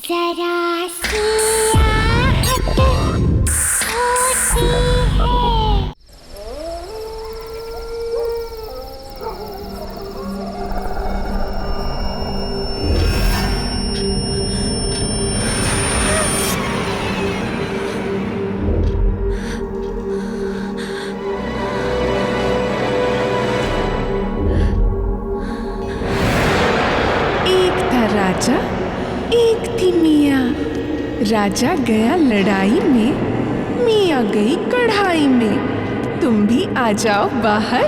जरा सी आहट होती है। एक था राजा, एक थी मियाँ। राजा गया लड़ाई में, मियाँ गई कढ़ाई में। तुम भी आ जाओ बाहर,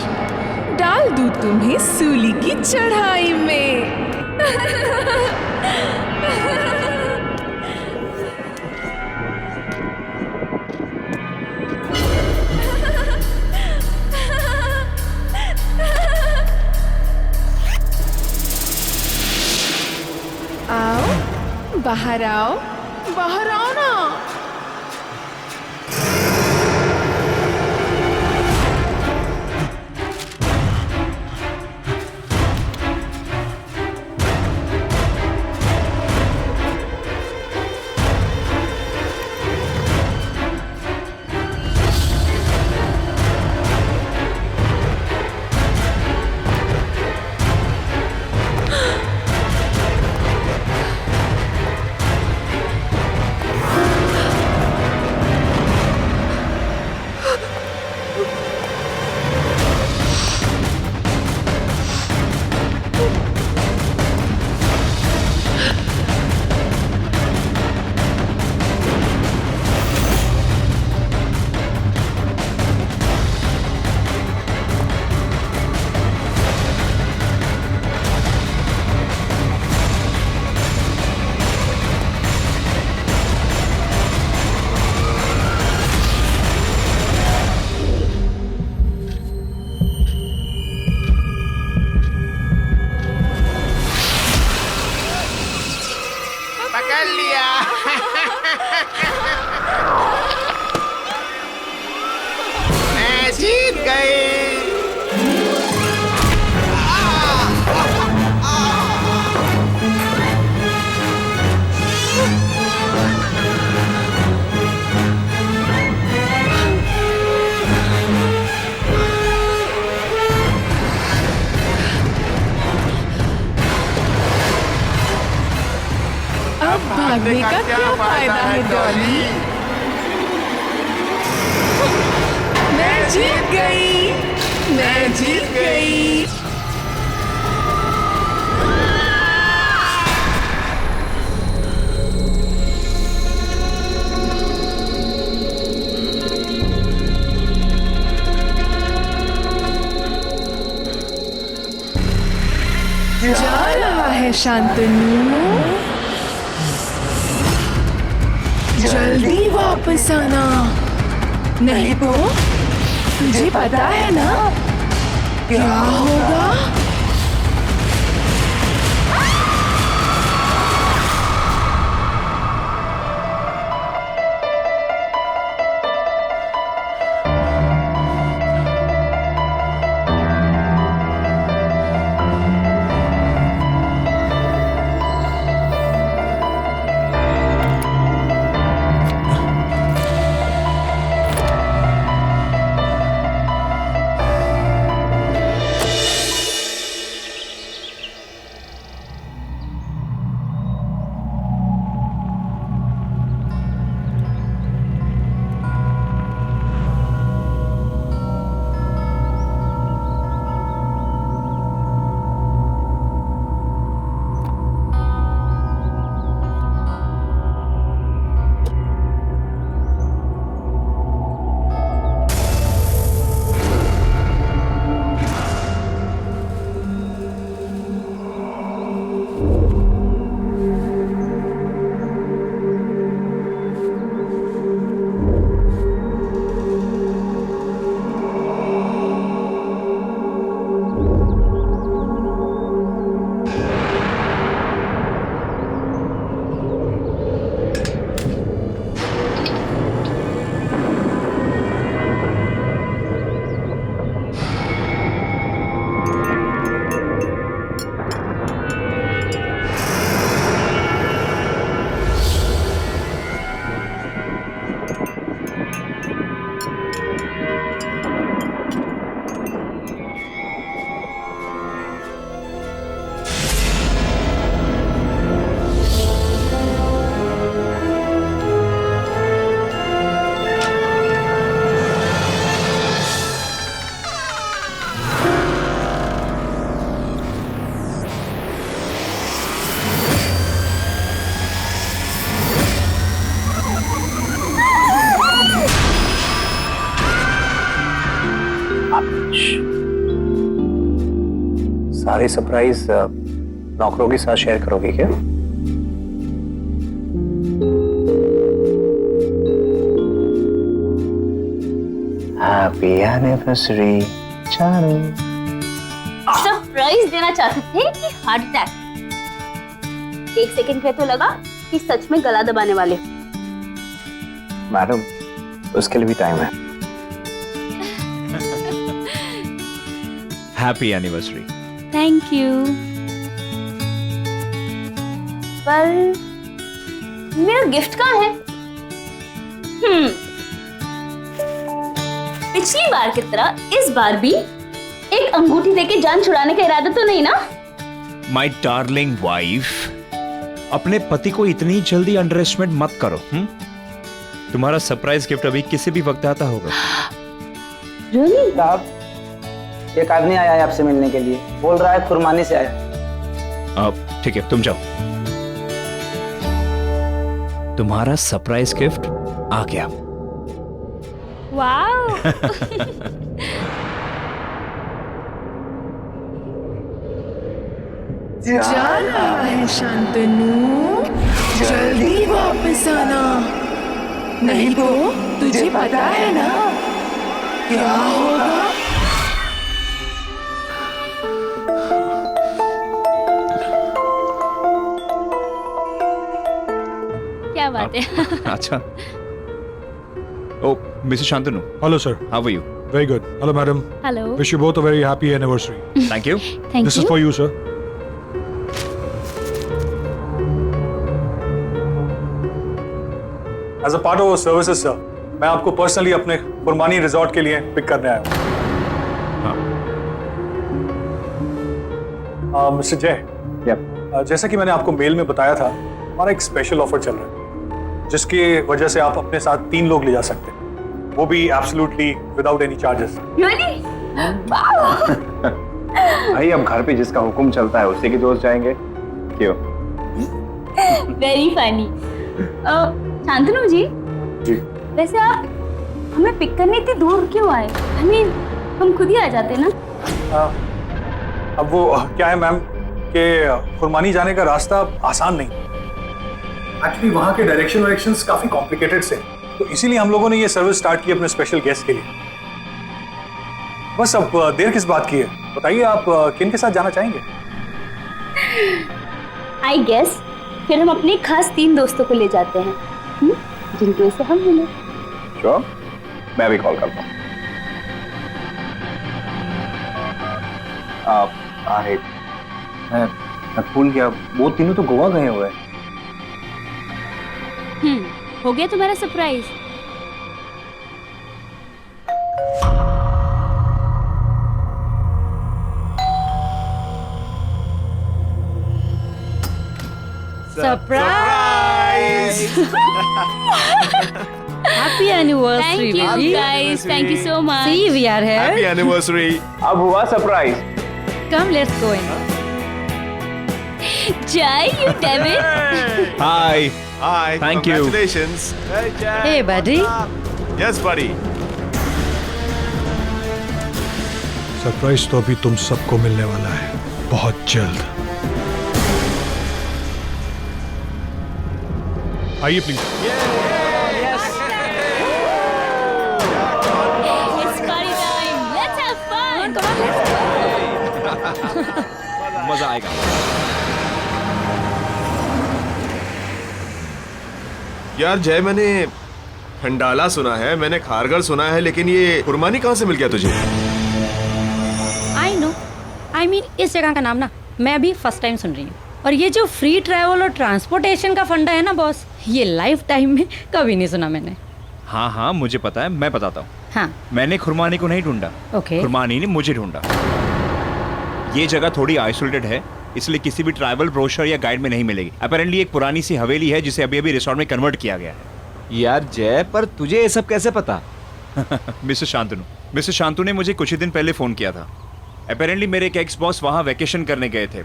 डाल दूँ तुम्हें सूली की चढ़ाई में। आओ बाहर आओ, बाहर आओ ना। पकड़ लिया। मैं जीत गई। अब भागने का क्या फायदा है डॉली? मैं जीत गई, मैं जीत गई। जा रहा है शांतनु, जल्दी वापस आना, नहीं तो तुझे पता है ना क्या होगा। सारे सरप्राइज नौकरों के साथ शेयर करोगे क्या? Happy anniversary Charu. सरप्राइज देना चाहते थे कि हार्ट अटैक? एक सेकंड पे तो लगा कि सच में गला दबाने वाले हो। मैडम, उसके लिए भी टाइम है। Happy anniversary. Thank you. पर मेरा गिफ्ट कहाँ है? पिछली बार की तरह इस बार भी एक अंगूठी देके जान छुड़ाने का इरादा तो नहीं ना? माय डार्लिंग वाइफ, अपने पति को इतनी जल्दी अंडर एस्टिमेट मत करो। तुम्हारा सरप्राइज गिफ्ट अभी किसी भी वक्त आता होगा। Really? साहब, एक आदमी आया है आपसे मिलने के लिए, बोल रहा है खुरमानी से आया। अब ठीक है, तुम जाओ। तुम्हारा सरप्राइज गिफ्ट आ गया। वाओ। जाना है शांतनु, जल्दी वापस आना, नहीं तो तुझे पता है ना क्या होगा। क्या बात है? अच्छा। Oh Mrs Shantanu, Hello, sir. How are you? Very good. Hello, madam. Hello. Wish you both a very happy anniversary. Thank you. Thank This is you. for you, sir. As a part of our services, sir, मैं आपको personally अपने कुर्बानी resort के लिए pick करने आया हूँ। Mister जय, जैसा कि मैंने आपको मेल में बताया था, हमारा एक स्पेशल ऑफर चल रहा है, जिसकी वजह से आप अपने साथ 3 लोग ले जा सकते हैं, वो भी absolutely without any charges. Really? Wow. भाई, अब घर पे जिसका हुक्म चलता है उसी के दोस्त जाएंगे, क्यों? Very funny. शांतनु जी, जी। वैसे आप हमें पिक करने इतनी दूर क्यों आए? हम खुद ही आ जाते ना। अब वो क्या है मैम कि खुरमानी जाने का रास्ता आसान नहीं, एक्चुअली वहाँ के डायरेक्शंस काफी कॉम्प्लिकेटेड से, तो इसीलिए हम लोगों ने ये सर्विस स्टार्ट की अपने स्पेशल गेस्ट के लिए। बस अब देर किस बात की है, बताइए आप किन के साथ जाना चाहेंगे? आई गेस फिर हम अपने खास 3 दोस्तों को ले जाते हैं, जिनके से हम मिले। श्योर, मैं भी कॉल करता हूँ। अरे मैं भूल गया, वो तीनों तो गोवा गए हुए हैं। हो गया तुम्हारा surprise? Surprise! Happy anniversary, Thank you baby. guys, thank you so much. See, we are here. Happy anniversary! अब हुआ surprise. Come, let's go in. Jai, you David. Hi. Hi, Thank you. congratulations! Hey, buddy. Yes, buddy. Surprise तो अभी तुम सबको मिलने वाला है, बहुत जल्द। आइए please. It's party time. Let's have fun. Come on, let's go. मजा आएगा। यार जय, मैंने खंडाला सुना है, मैंने खारगर सुना है, लेकिन ये कुर्बानी कहाँ से मिल गया तुझे? I know. I mean, इस जगह का नाम ना मैं भी फर्स्ट टाइम सुन रही हूँ। और ये जो फ्री ट्रैवल और ट्रांसपोर्टेशन का फंडा है ना बॉस, ये लाइफ टाइम में कभी नहीं सुना मैंने। हाँ हाँ, मुझे पता है, मैं बताता हूँ। हाँ, मैंने खुरमानी को नहीं ढूंढा, Okay. खुरमानी ने मुझे ढूंढा। ये जगह थोड़ी आइसोलेटेड है, इसलिए किसी भी ट्रैवल ब्रोशर या गाइड में नहीं मिलेगी। अपेरेंटली एक पुरानी सी हवेली है जिसे अभी अभी रिसोर्ट में कन्वर्ट किया गया है। यार जय, पर तुझे ये सब कैसे पता? मिस्टर शांतनु ने मुझे कुछ ही दिन पहले फ़ोन किया था। अपेरेंटली मेरे एक एक्स बॉस वहाँ वैकेशन करने गए थे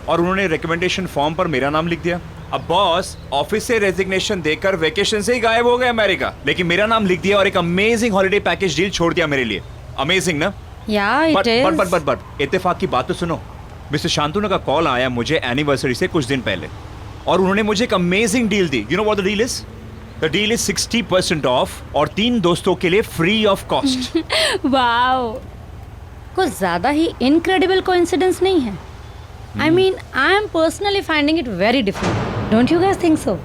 और उन्होंने रिकमेंडेशन फॉर्म पर मेरा नाम लिख दिया। अब बॉस ऑफिस से रेजिग्नेशन देकर वैकेशन से ही गायब हो गए अमेरिका, लेकिन मेरा नाम लिख दिया और एक अमेजिंग हॉलिडे पैकेज डील छोड़ दिया मेरे लिए। अमेजिंग ना? या इट इज। बट इत्तेफाक की बात तो सुनो, मिस्टर शांतनु का कॉल आया मुझे एनिवर्सरी से कुछ दिन पहले, और उन्होंने मुझे एक amazing deal the. You know what the deal is? The deal is 60% of और 3 दोस्तों के लिए फ्री ऑफ कॉस्ट। वाओ, कुछ ज्यादा ही इनक्रेडिबल कोइंसिडेंस नहीं है? I mean, I am personally finding it very different. Don't you guys think so?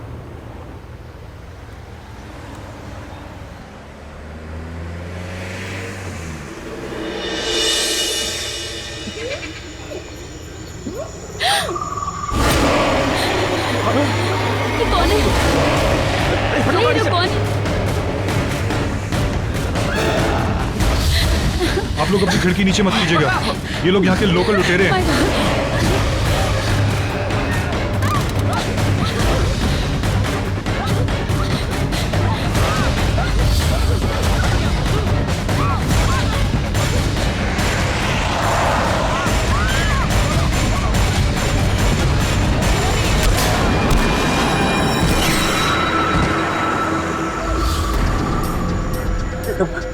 कौन है? नहीं, तो कौन है? आप लोग अपनी खिड़की नीचे मत कीजिएगा, ये लोग यहाँ के लोकल लुटेरे हैं।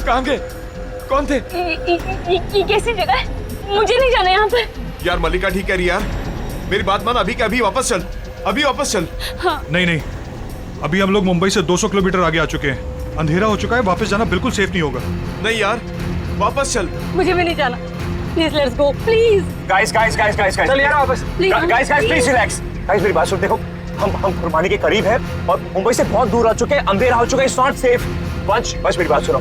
कहाँ गए? कौन थे? ये कैसी जगह है? मुझे नहीं जाना यहाँ पर। यार मल्लिका ठीक कह रही यार, मेरी बात मान, अभी के अभी वापस चल, अभी वापस चल। हाँ। नहीं, अभी हम लोग मुंबई से 200 किलोमीटर आगे आ चुके हैं, अंधेरा हो चुका है, वापस जाना बिल्कुल सेफ नहीं होगा। नहीं यार, वापस चल। मुझे भी नहीं जाना। Please let's go, please. Guys चल यार वापस। Guys please relax. गाइस मेरी बात सुन, देखो हम खुरमानी के करीब हैं और मुंबई से बहुत दूर आ चुके हैं, अंधेरा हो चुका है, इट्स नॉट सेफ। बस मेरी बात सुनो।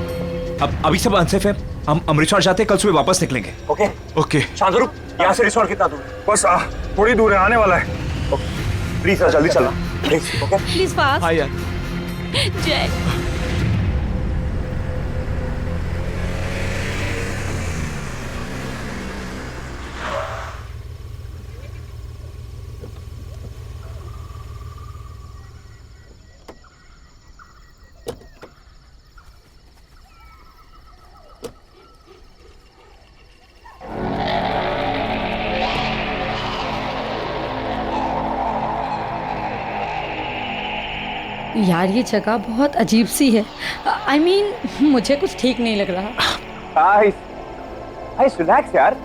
अब अभी सब अनसेफ है, हम अमृतसर जाते हैं, कल सुबह वापस निकलेंगे। Okay okay. शांतनु, यहाँ से रिसोर्ट कितना दूर है? बस थोड़ी दूर है, आने वाला है। प्लीज जल्दी चलना प्लीज। Okay please fast. हाँ यार। जय। यार ये जगह बहुत अजीब सी है। आई मीन, मुझे कुछ ठीक नहीं लग रहा। गाइस रिलैक्स यार,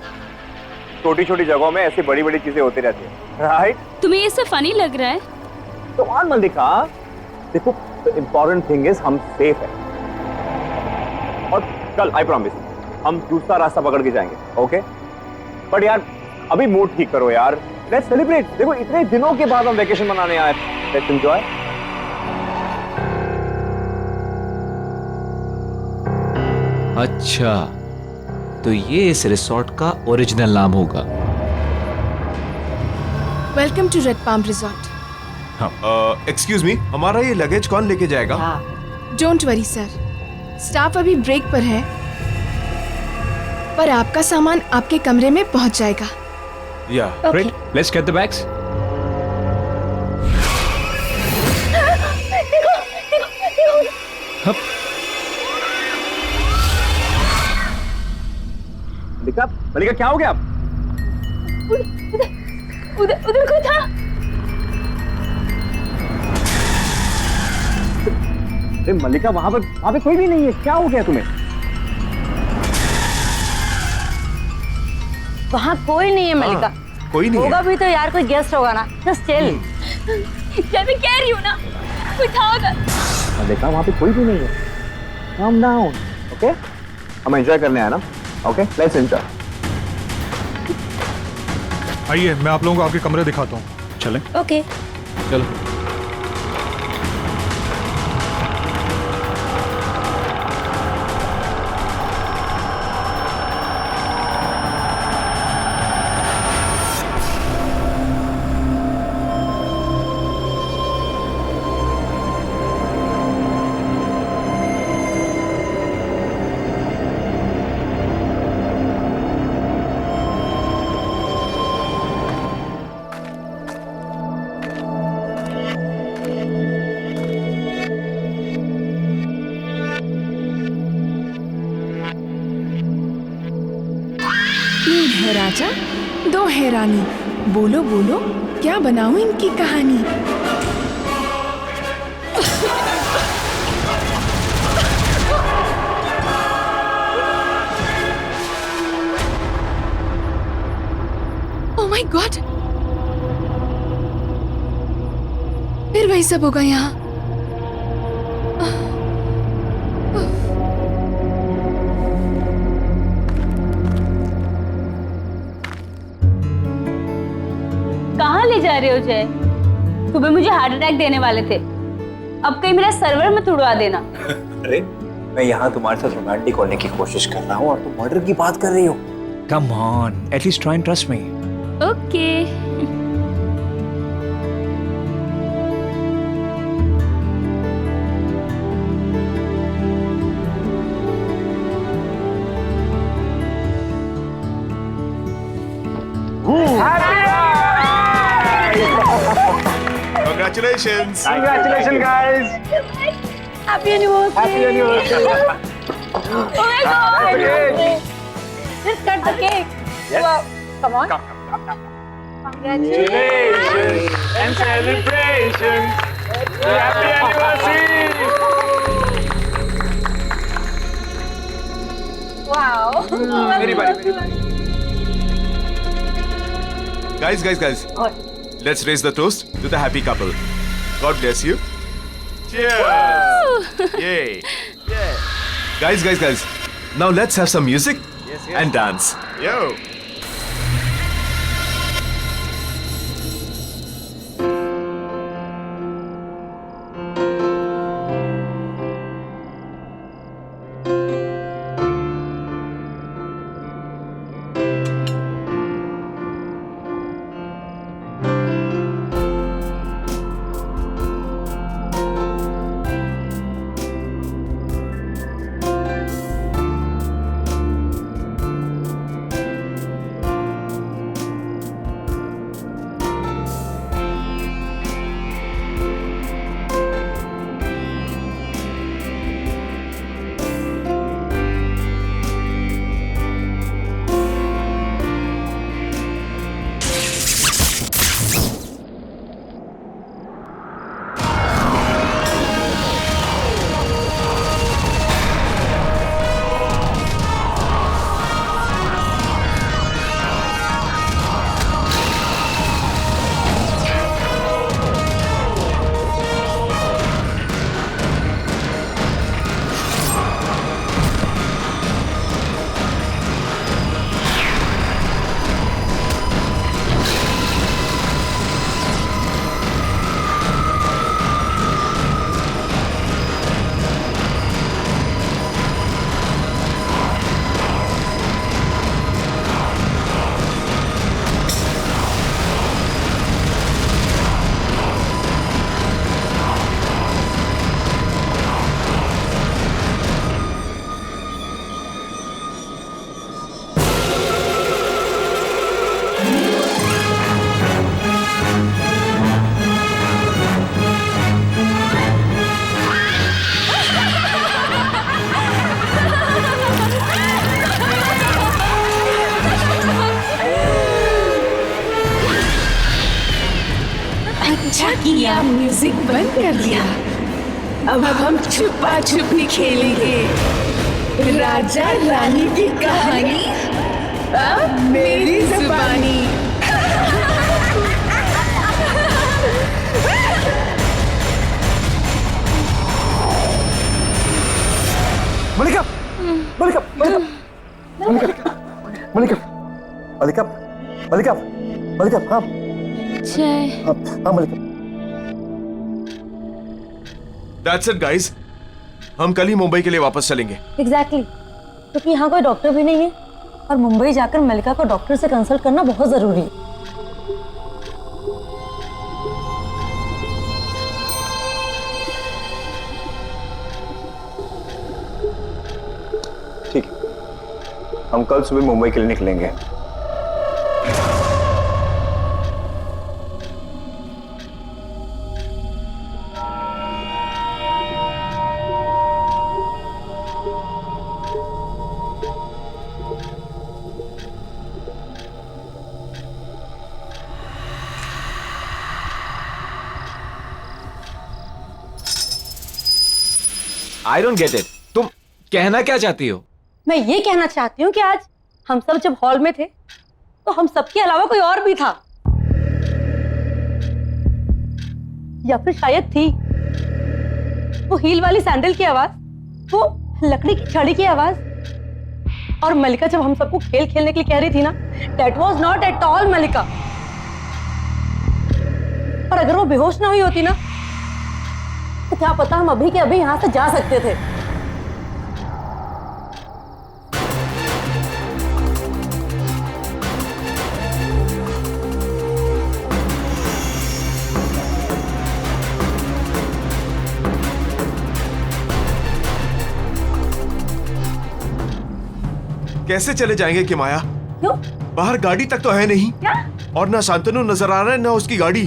छोटी छोटी जगहों में ऐसी बड़ी बड़ी चीजें होती रहती है, राइट? तुम्हें ये सब फनी लग रहा है? तो ऑन मल्लिका, देखो इम्पोर्टेंट थिंग इज हम सेफ है, और कल आई प्रॉमिस हम दूसरा रास्ता पकड़ के जाएंगे। ओके बट यार अभी मूड ठीक करो यार, लेट्स सेलिब्रेट। देखो इतने दिनों के बाद हम वेकेशन मनाने आए, लेट्स एंजॉय। अच्छा, तो ये इस रिसोर्ट का ओरिजिनल नाम होगा। Welcome to red palm resort. Excuse me, हमारा ये लगेज कौन लेके जाएगा? डोंट वरी सर, स्टाफ अभी ब्रेक पर है, पर आपका सामान आपके कमरे में पहुंच जाएगा। या Great, let's get the bags. मल्लिका क्या हो गया? उधर कोई था। मल्लिका वहां पे कोई भी नहीं है, क्या हो गया तुम्हें? वहाँ कोई नहीं है मल्लिका। कोई नहीं होगा है। भी तो यार कोई गेस्ट होगा ना। Just chill. जय मैं कह रही हूँ ना, कोई था उधर। मल्लिका वहां पे कोई भी नहीं है, calm down, ओके? हम एंजॉय करने आए ना, ओके? Let's enjoy. आइए मैं आप लोगों को आपके कमरे दिखाता हूँ। चलें? ओके। चलो। तीन है राजा, दो है रानी, बोलो बोलो क्या बनाऊं इनकी कहानी। ओह माय गॉड, फिर वही सब होगा यहाँ। कहाँ ले जा रहे हो जय? सुबह मुझे हार्ट अटैक देने वाले थे, अब कहीं मेरा सर्वर मत उड़वा देना। अरे मैं यहाँ तुम्हारे साथ रोमांटिक होने की कोशिश कर रहा हूँ और तुम मर्डर की बात कर रही हो। Come on, at least try and trust me. Okay. Congratulations. Congratulations guys. Happy anniversary. Happy anniversary. Oh my God. Just cut the cake. Yes. Wow. Come on. Congratulations. And celebrations. Happy anniversary. Wow. मेरी बारी। Guys. Let's raise the toast to the happy couple. God bless you. Cheers. Yay. Guys. Now let's have some music and dance. Yo. अच्छा किया music बंद कर दिया। अब हम छुपा छुपी खेलेंगे। राजा रानी की कहानी अब मेरी जुबानी। मलिका, मलिका, मलिका, मलिका, मलिका, मलिका, मलिका, मलिका, हाँ, जय। हाँ मलिका। That's it, guys. हम कल ही मुंबई के लिए वापस चलेंगे। एग्जैक्टली क्योंकि यहाँ कोई डॉक्टर भी नहीं है और मुंबई जाकर मलिका को डॉक्टर से कंसल्ट करना बहुत जरूरी है। ठीक है, हम कल सुबह मुंबई के लिए निकलेंगे। I don't get it. तुम कहना क्या चाहती हो? मैं ये कहना चाहती हूँ कि आज हम सब जब हॉल में थे तो हम सबके अलावा कोई और भी था, या फिर शायद थी। वो हील वाली सैंडल की आवाज, वो लकड़ी की छड़ी की आवाज, और मलिका जब हम सबको खेल खेलने के लिए कह रही थी ना, that was not at all Malika. और अगर वो बेहोश ना हुई होती ना, तो क्या पता हम अभी के अभी यहां से जा सकते थे। कैसे चले जाएंगे किमाया? क्यों? बाहर गाड़ी तक तो है नहीं। क्या? और ना शांतनु नजर आ रहा है ना उसकी गाड़ी।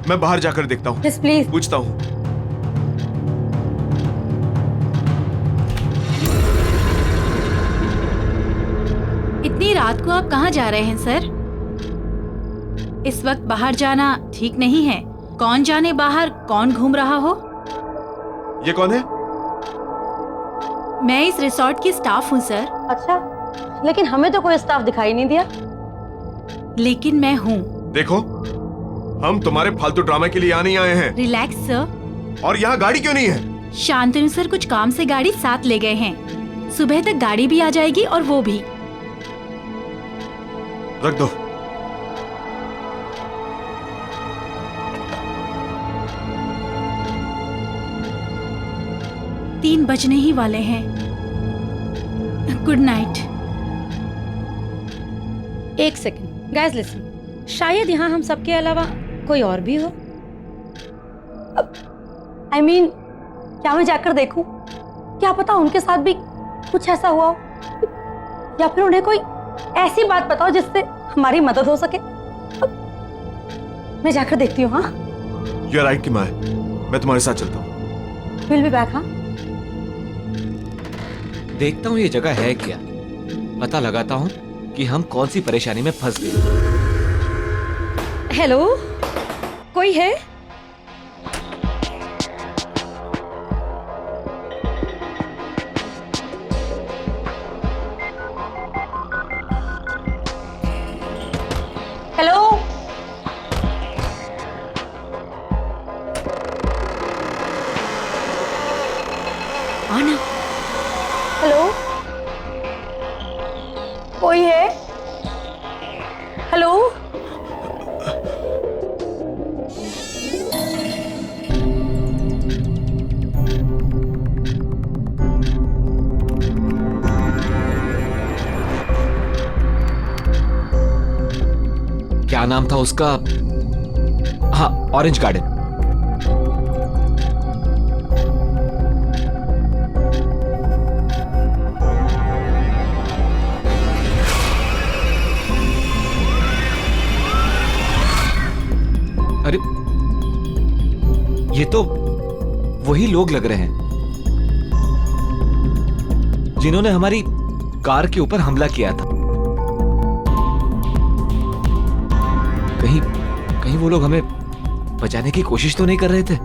मैं बाहर जाकर देखता हूँ, प्लीज पूछता हूँ। इतनी रात को आप कहाँ जा रहे हैं सर? इस वक्त बाहर जाना ठीक नहीं है। कौन जाने बाहर कौन घूम रहा हो। ये कौन है? मैं इस रिसोर्ट की स्टाफ हूँ सर। अच्छा, लेकिन हमें तो कोई स्टाफ दिखाई नहीं दिया। लेकिन मैं हूँ। देखो, हम तुम्हारे फालतू ड्रामे के लिए यहाँ नहीं आए हैं। Relax sir. और यहाँ गाड़ी क्यों नहीं है? शांतनु सर कुछ काम से गाड़ी साथ ले गए हैं। सुबह तक गाड़ी भी आ जाएगी और वो भी। रख दो। तीन बजने ही वाले हैं। Good night. एक सेकंड गाइस, लिसन। शायद यहाँ हम सबके अलावा कोई और भी हो। I mean, क्या मैं जाकर देखूं? क्या पता उनके साथ भी कुछ ऐसा हुआ हो, या फिर उन्हें कोई ऐसी बात बताओ जिससे हमारी मदद हो सके। मैं जाकर देखती हूँ। हाँ, यू आर राइट किमाया, मैं तुम्हारे साथ चलता हूँ। Will be back. हाँ, देखता हूँ ये जगह है क्या, पता लगाता हूँ कि हम कौन सी परेशानी में फंस गए। हेलो, कोई है? हेलो, आना। हेलो, कोई है? हेलो, क्या नाम था उसका? हाँ, ऑरेंज गार्डन। अरे, ये तो वही लोग लग रहे हैं जिन्होंने हमारी कार के ऊपर हमला किया था। कहीं वो लोग हमें बचाने की कोशिश तो नहीं कर रहे थे?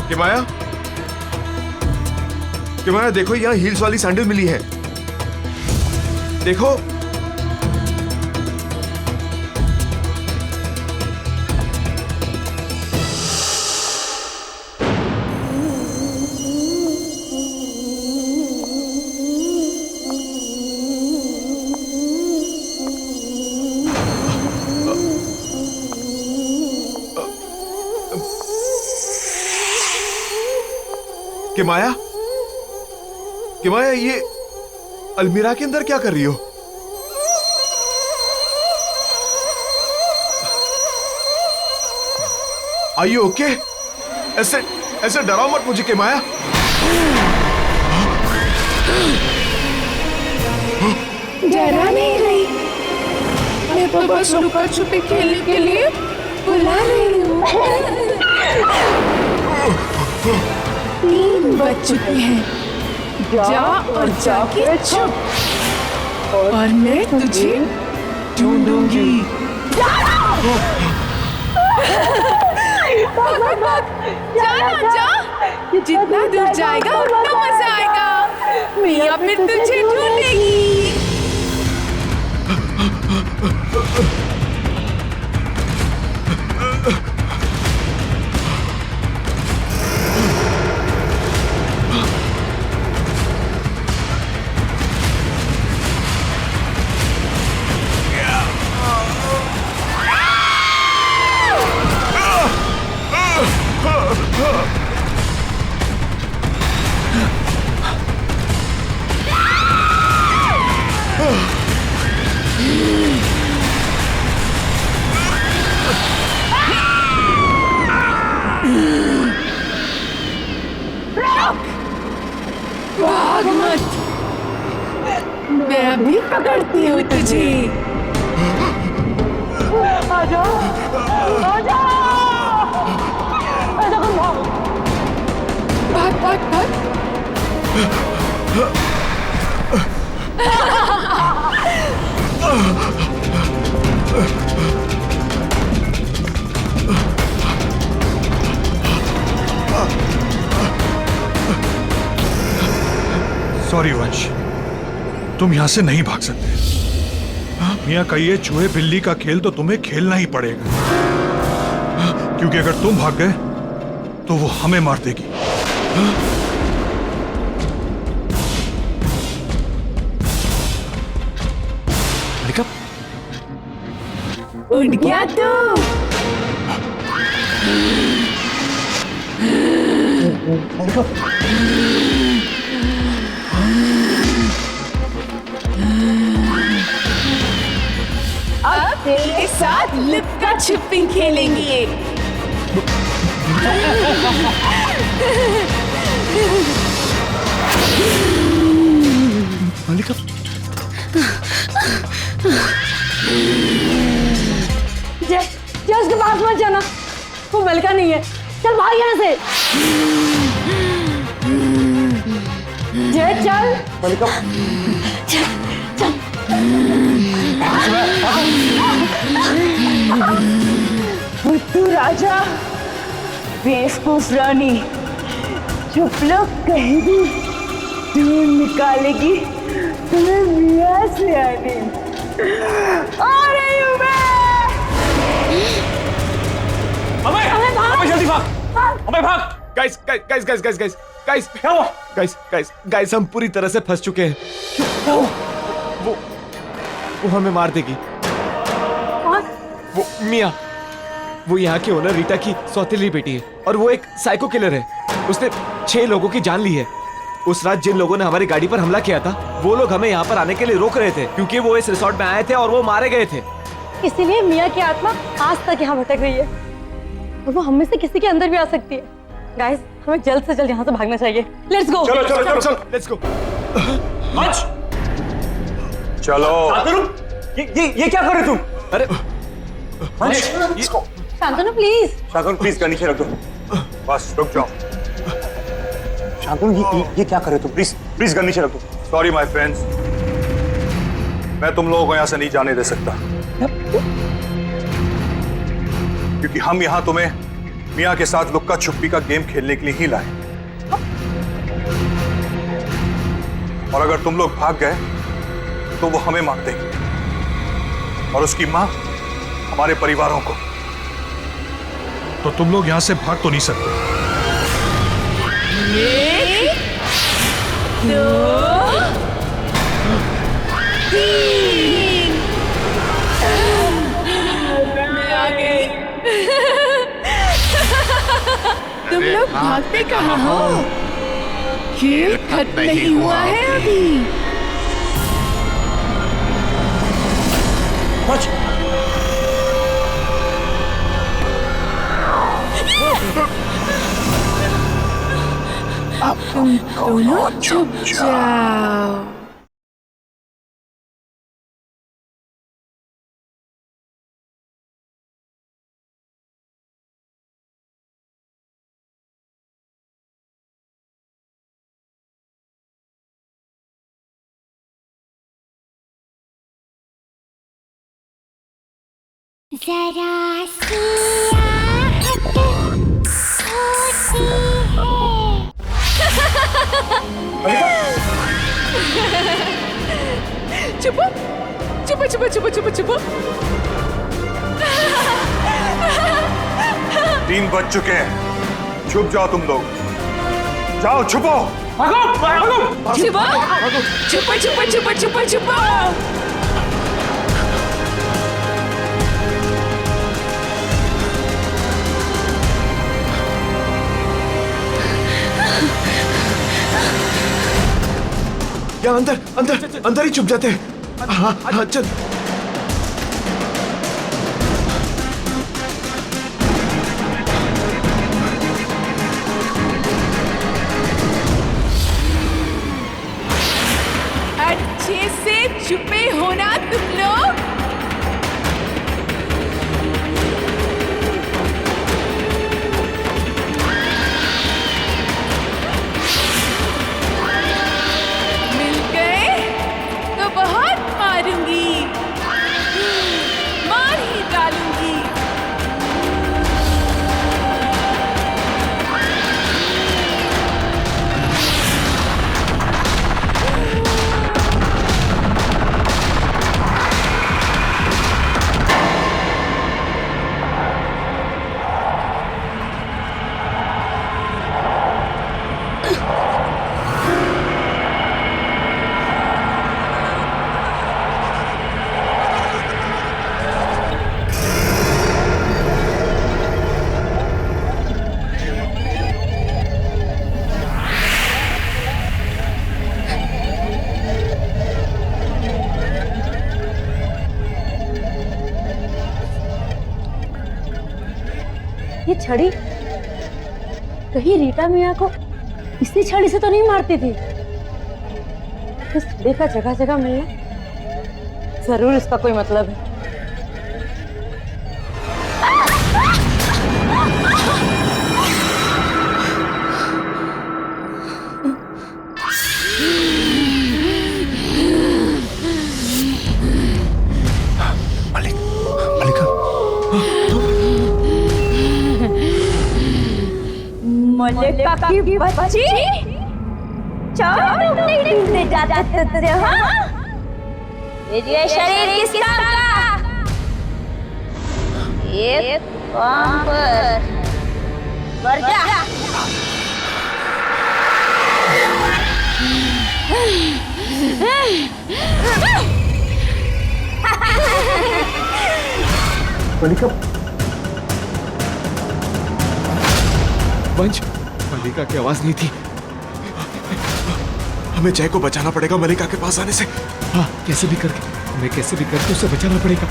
किमाया, किमाया देखो, यहाँ हील्स वाली सैंडल मिली है। देखो। किमाया, किमाया, ये अलमीरा के अंदर क्या कर रही हो? Are you okay? ऐसे ऐसे डराओ मत मुझे, के माया। डरा नहीं रही, मैं तो बस लुका छुपी खेलने के लिए बुला रही हूँ। 3 बज चुके हैं, जा और जाके छुप और मैं तुझे ढूंढूंगी। जाना जा, जितना दूर जाएगा उतना मजा आएगा। मिया फिर तुझे ढूंढेगी। भाग मत, मैं अभी पकड़ती हूँ तुझे। आजा, आजा, भाग भाग भाग। सॉरी वंश, तुम यहां से नहीं भाग सकते। मियां का ये चूहे बिल्ली का खेल तो तुम्हें खेलना ही पड़ेगा, क्योंकि अगर तुम भाग गए तो वो हमें मार देगी। उठ गया तू। अब तेरे साथ लुक्का छुपी खेलेंगे। मल्लिका, जय उसके पास मत जाना, वो मलिका नहीं है। चल भाग यहाँ से। जय चल। मल्लिका, बुद्धू राजा, बेवकूफ रानी, चुप लोग कहीं भी ढूंढ निकालेगी तुम्हें मियां से आने। आ रही हूँ मैं। अबे जल्दी भाग, अबे भाग। Guys guys guys guys guys guys guys क्या हुआ? गाइस गाइस गाइस हम पूरी तरह से फंस चुके हैं। वो हमें मार देगी। वो मिया, वो यहाँ के ओनर रीटा की सौतेली बेटी है और वो एक साइको किलर है। उसने 6 लोगों की जान ली है। उस रात जिन लोगों ने हमारी गाड़ी पर हमला किया था, वो लोग हमें यहाँ पर आने के लिए रोक रहे थे क्योंकि वो इस रिसोर्ट में आए थे और वो मारे गए थे। इसीलिए मिया की आत्मा आज तक यहाँ भटक रही है और वो हम में से किसी के अंदर भी आ सकती है। गाइस, हमें जल्द से जल्द यहाँ से भागना चाहिए। Let's go. चलो चलो चलो चलो, लेट्स गो। चलो। ये क्या कर रहे तुम? अरे Shantanu please. Shantanu please gun नीचे रख दो। बस रुक जाओ। शांतनु ये क्या कर रहे तुम? प्लीज प्लीज गन नीचे रख दो। सॉरी माय फ्रेंड्स, मैं तुम लोगों को यहाँ से नहीं जाने दे सकता, क्योंकि हम यहाँ तुम्हें मियां के साथ लुक्का छुपी का गेम खेलने के लिए ही लाए। और अगर तुम लोग भाग गए तो वो हमें मार देगी और उसकी मां हमारे परिवारों को। तो तुम लोग यहां से भाग तो नहीं सकते। 1, 2, 3। मैं आ गई। तुम लोग भागते कहाँ हो? खेल खत्म नहीं हुआ है अभी। तुम दोनों छुप जाओ। जरा सी आहट होती है। चुपो चुपो चुपो चुपो चुपो चुपो। 3 बज चुके हैं, छुप जाओ तुम लोग, जाओ छुपो। चुपो चुपो चुपो चुपो चुपो चुपो। या अंदर अंदर अंदर ही छुप जाते हैं। हाँ हाँ चल। अच्छे से छुपे होना तुम लोग। मिल गए तो बहुत मारूंगी, मार ही डालूंगी। ये छड़ी कहीं रीटा मियाँ को इसी छड़ी से तो नहीं मारती थी। इस छड़ी का जगह जगह मिलना जरूर इसका कोई मतलब है। मल्लिका की बच्ची, चार टुकड़े जाते थे। हाँ, ये शरीर किस काम का? एक काम पर मर जा। मल्लिका, वंश, मल्लिका की आवाज नहीं थी। हमें जय को बचाना पड़ेगा मल्लिका के पास आने से। हाँ, कैसे भी करके, हमें कैसे भी करके उसे बचाना पड़ेगा।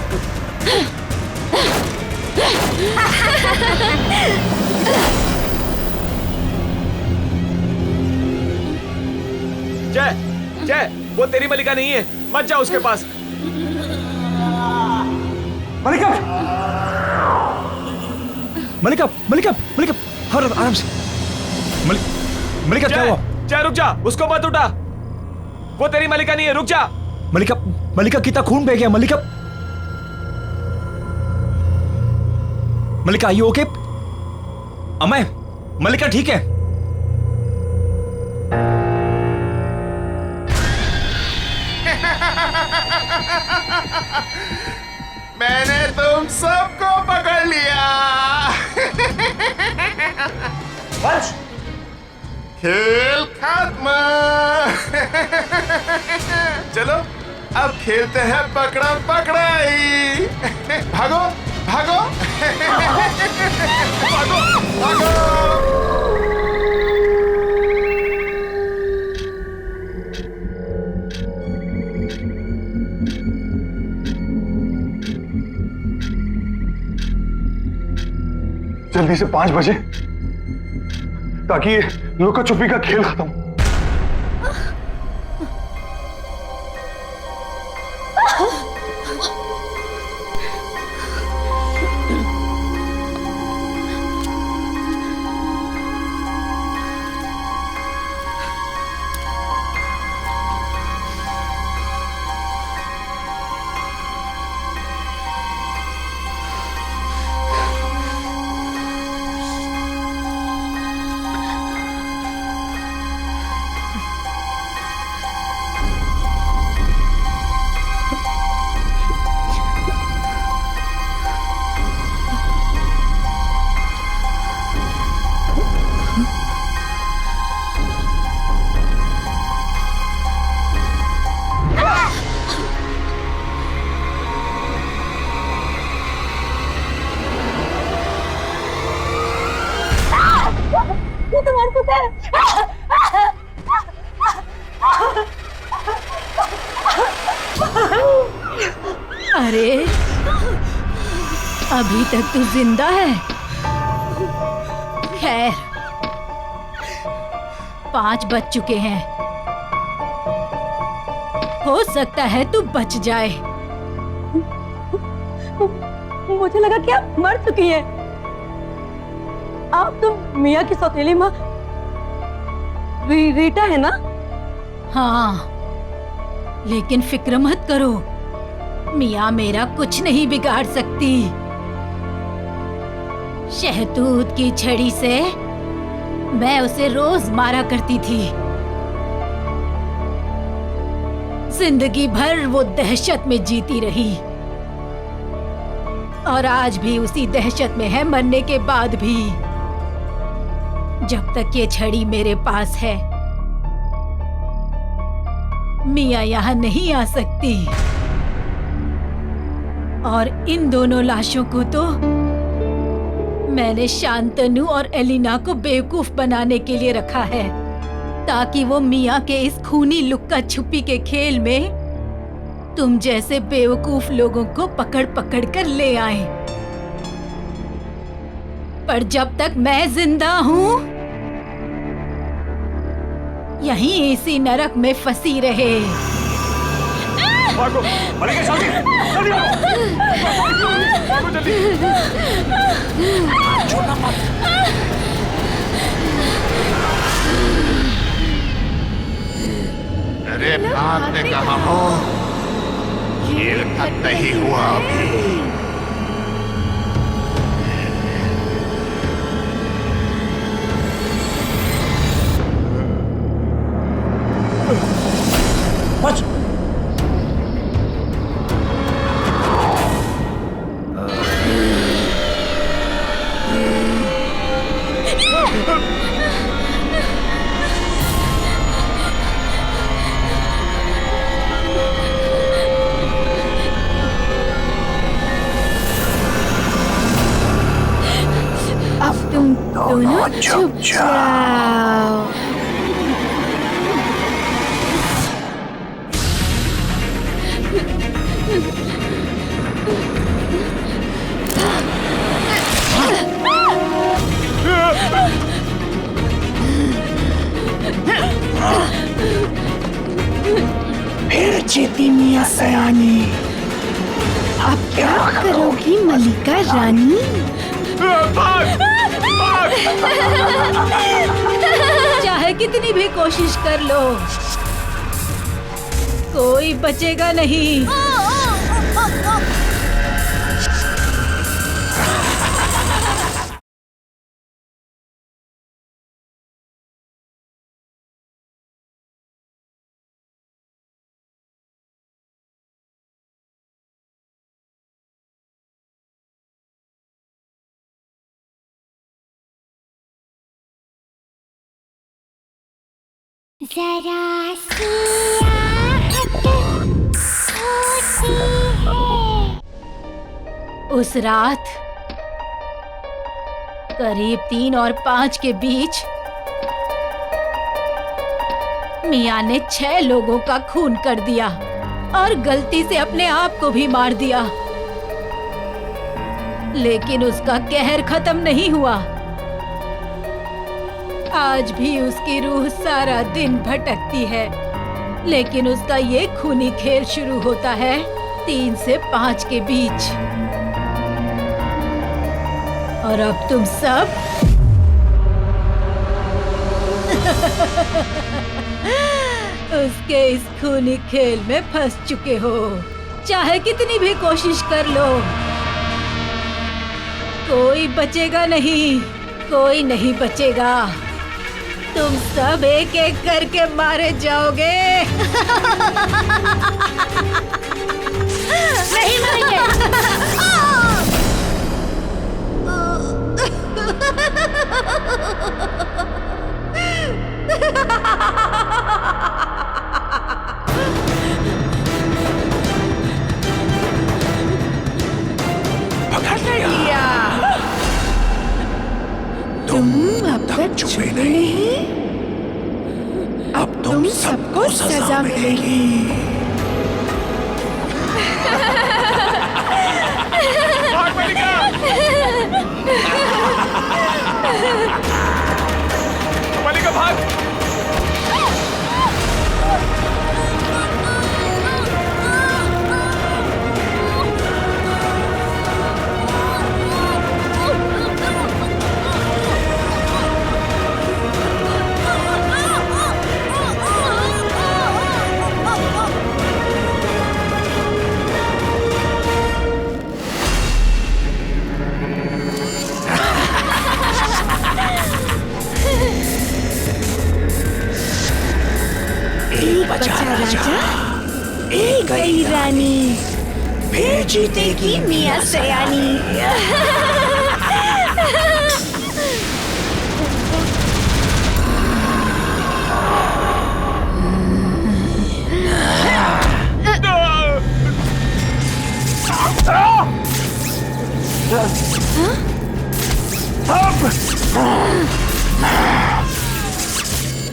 जय, जय, वो तेरी मल्लिका नहीं है, मत जा उसके पास। मल्लिका, मल्लिका, मल्लिका, मल्लिका, आराम से। मल्लिका क्या हुआ? जय रुक जा, उसको मत उठा, वो तेरी मल्लिका नहीं है, रुक जा। मल्लिका, मल्लिका कितना खून बह गया। मल्लिका, मल्लिका, आर यू ओके? अमय, मल्लिका ठीक है? मैंने तुम सबको पकड़ लिया। वंश, खेल खत्म। चलो अब खेलते हैं पकड़म पकड़ाई। भागो भागो भागो भागो। जल्दी से 5 बजे, ताकि लुका छुपी का खेल खत्म। अरे अभी तक तू जिंदा है। खैर 5 बज चुके हैं, हो सकता है तू बच जाए। मुझे लगा कि आप मर चुकी हैं। आप तो मिया की सौतेली माँ रीटा है ना? हाँ, लेकिन फिक्र मत करो, मिया मेरा कुछ नहीं बिगाड़ सकती। शहतूत की छड़ी से मैं उसे रोज मारा करती थी। जिंदगी भर वो दहशत में जीती रही और आज भी उसी दहशत में है, मरने के बाद भी। जब तक ये छड़ी मेरे पास है, मिया यहाँ नहीं आ सकती। और इन दोनों लाशों को तो मैंने शांतनु और एलिना को बेवकूफ बनाने के लिए रखा है, ताकि वो मिया के इस खूनी लुक्का छुपी के खेल में तुम जैसे बेवकूफ लोगों को पकड़ पकड़ कर ले आए। पर जब तक मैं जिंदा हूँ, यहीं इसी नरक में फंसी रहे। अरे भागने कहाँ हो? खेल खत्म नहीं हुआ अभी। बच। अब तुम दोनों चुप जाओ। फिर जीती मिया सयानी। अब क्या करोगी मलिका रानी? चाहे कितनी भी कोशिश कर लो, कोई बचेगा नहीं। जरा सी आहट होती है। उस रात करीब 3 और 5 के बीच मिया ने 6 लोगों का खून कर दिया और गलती से अपने आप को भी मार दिया। लेकिन उसका कहर खत्म नहीं हुआ। आज भी उसकी रूह सारा दिन भटकती है, लेकिन उसका ये खूनी खेल शुरू होता है 3 से 5 के बीच। और अब तुम सब उसके इस खूनी खेल में फंस चुके हो। चाहे कितनी भी कोशिश कर लो, कोई बचेगा नहीं, कोई नहीं बचेगा। तुम सब एक एक करके मारे जाओगे। नहीं मरेंगे। पकड़ लिया। तुम अब तक छुपे नहीं। अब तुम सबको सजा मिलेगी। भाग मलिका! मलिका भाग! एक बचा राजा, एक गई रानी, फिर जीतेगी मियां सयानी।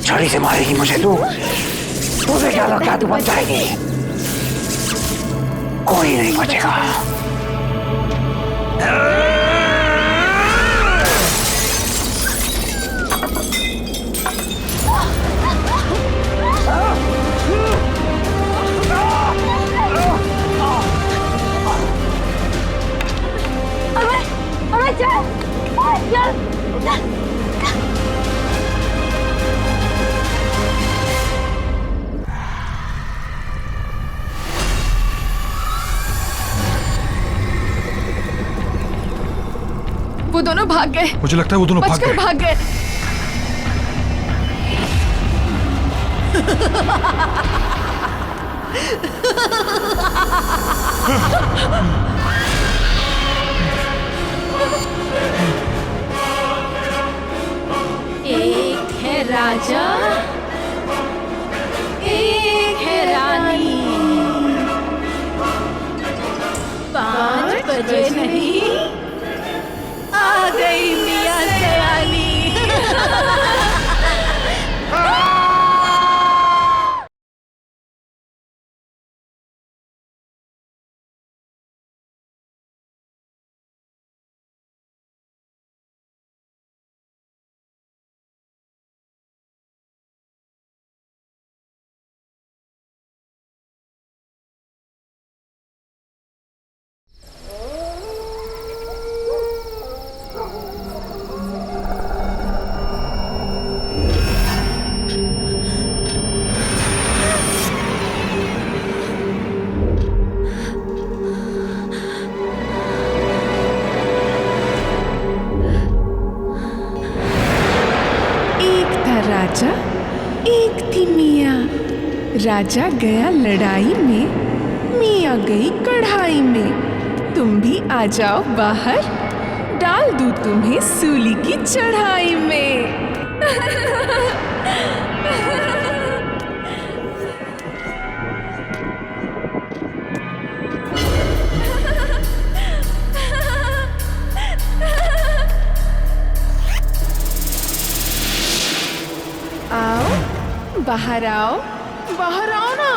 छड़ी से मारेगी मुझे तू? तुझे क्या लगता है तू बच जाएगी? कोई नहीं बचेगा। अरे चल चल। वो दोनों भाग गए। मुझे लगता है वो दोनों भाग बचकर गए। भाग गए। एक है राजा, एक है रानी। 5 बजे नहीं, आ गई मियां सयानी। राजा, एक थी मियाँ। राजा गया लड़ाई में, मियाँ गई कढ़ाई में। तुम भी आ जाओ बाहर, डाल दूँ तुम्हें सूली की चढ़ाई में। आओ, बाहर आओ ना।